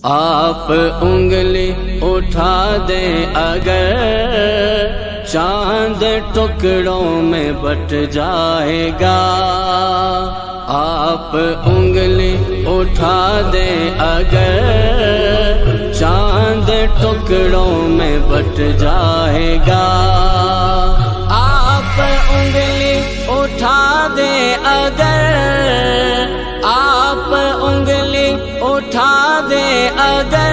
آپ انگلی اٹھا دیں اگر چاند ٹکڑوں میں بٹ جائے گا، آپ انگلی اٹھا دیں اگر چاند ٹکڑوں میں بٹ جائے گا، آپ انگلی اٹھا دیں اگر، آپ انگلی اٹھا دیں اگر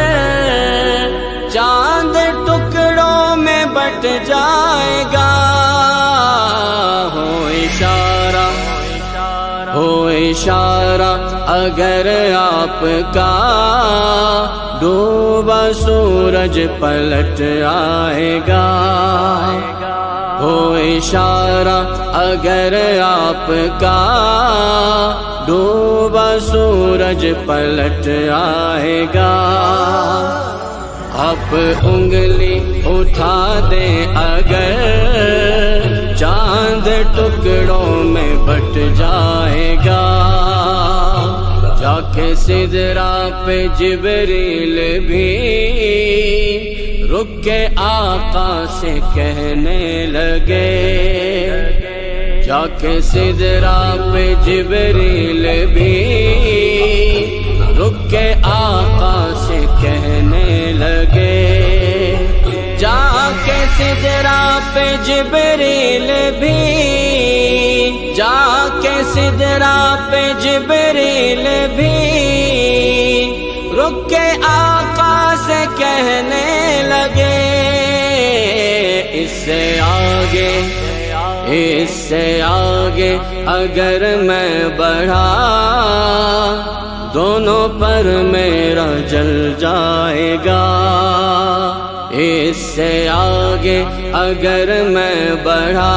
چاند ٹکڑوں میں بٹ جائے گا، ہو اشارہ اگر آپ کا ڈوبا سورج پلٹ آئے گا، ہو اشارہ اگر آپ کا ڈوبا سورج پلٹ آئے گا، آپ انگلی اٹھا دیں اگر چاند ٹکڑوں میں بٹ جائے گا، جا کے سدرا پہ جبریل بھی رک کے آقا سے کہنے لگے، جا کے سدرا پہ جبریل بھی رک کے آقا سے کہنے لگے، جا کے سدرا پہ جبریل بھی، جا کے سدرا پہ جبریل بھی رک کے آقا سے کہنے لگے، اس سے آگے اگر میں بڑھا دونوں پر میرا جل جائے گا، اس سے آگے اگر میں بڑھا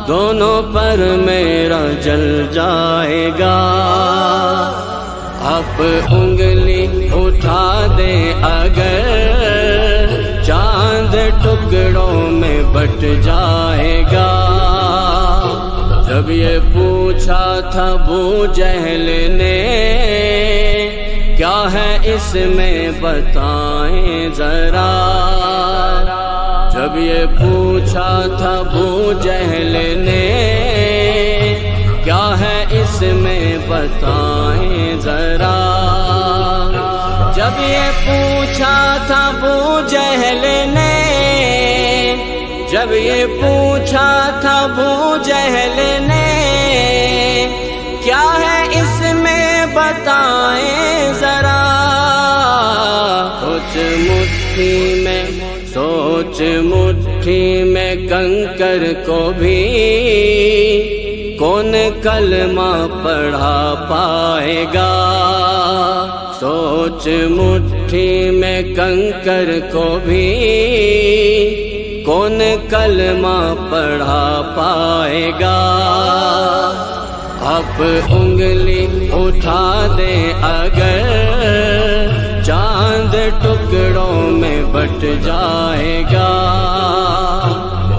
دونوں پر میرا جل جائے گا، آپ انگلی اٹھا دیں اگر چاند ٹکڑوں میں بٹ جائے گا، جب یہ پوچھا تھا ابو جہل نے کیا ہے اس میں بتائیں ذرا، جب یہ پوچھا تھا ابو جہل نے کیا ہے اس میں بتائیں ذرا، جب یہ پوچھا تھا ابو جہل نے، جب یہ پوچھا تھا ابو جہل نے کیا ہے اس میں بتائیں ذرا، سوچ مٹھی میں کنکر کو بھی کون کلمہ پڑھا پائے گا، سوچ مٹھی میں کنکر کو بھی کون کلمہ پڑھا پائے گا، آپ انگلی اٹھا دیں اگر چاند ٹکڑوں میں بٹ جائے گا،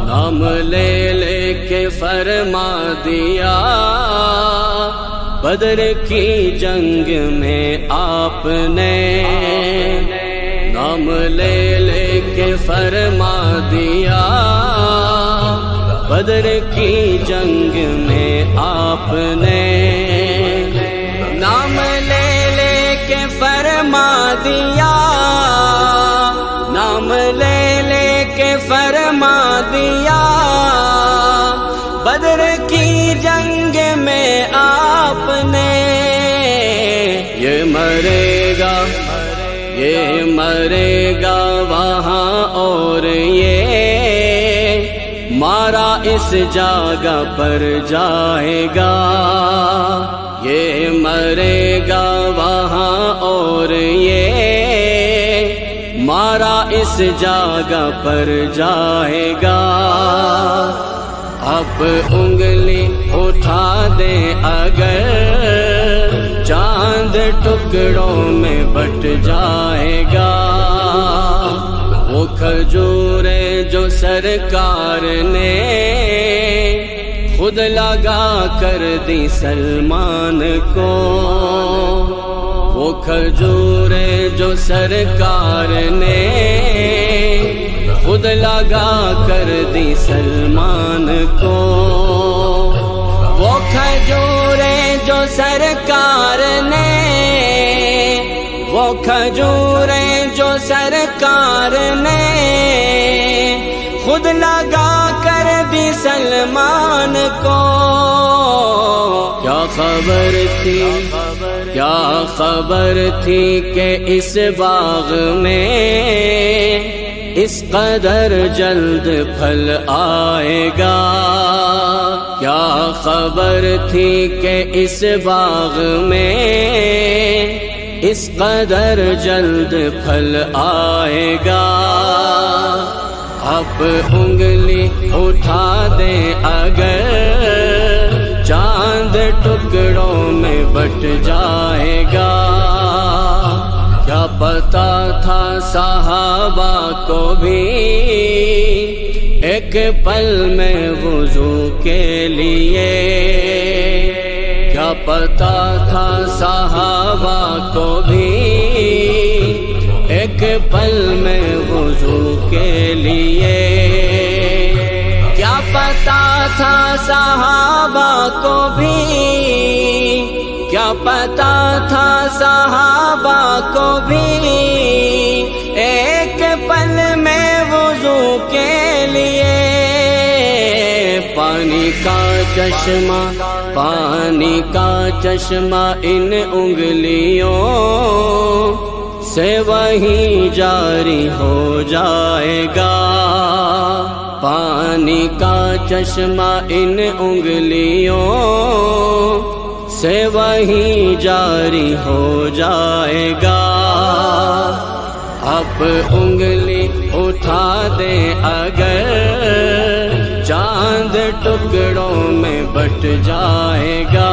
نام لے لے کے فرما دیا بدر کی جنگ میں آپ نے، نام لے لے کے فرما دیا بدر کی جنگ میں آپ نے، نام لے لے کے فرما دیا، نام لے لے کے فرما دیا بدر کی جنگ میں آپ نے، یہ مرے گا وہاں اور یہ مارا اس جگہ پر جائے گا، یہ مرے گا وہاں اور یہ مارا اس جگہ پر جائے گا، آپ انگلی اٹھا دیں اگر چاند ٹکڑوں میں بٹ جائے گا، وہ کھجوریں جو سرکار نے خود لگا کر دی سلمان کو، وہ کھجوریں جو سرکار نے خود لگا کر دی سلمان کو، وہ کھجوریں جو سرکار نے، وہ کھجوریں جو سرکار نے خود لگا کر دی سلمان کو۔ کیا خبر تھی، کیا خبر تھی کہ اس باغ میں اس قدر جلد پھل آئے گا، کیا خبر تھی کہ اس باغ میں اس قدر جلد پھل آئے گا۔ اب انگلی اٹھا دیں اگر چاند ٹکڑوں میں بٹ جائے گا، کیا پتا تھا صحابہ کو بھی ایک پل میں وضو کے لیے، کیا پتا تھا صحابہ کو بھی ایک پل میں وضو کے لیے، کیا پتا تھا صحابہ کو بھی، کیا پتا تھا صحابہ کو بھی ایک پل میں وضو کے لیے۔ پانی کا چشمہ، پانی کا چشمہ ان انگلیوں سے وہیں جاری ہو جائے گا، پانی کا چشمہ ان انگلیوں سے وہیں جاری ہو جائے گا۔ اب انگلی اٹھا دیں اگر چاند ٹکڑوں میں بٹ جائے گا۔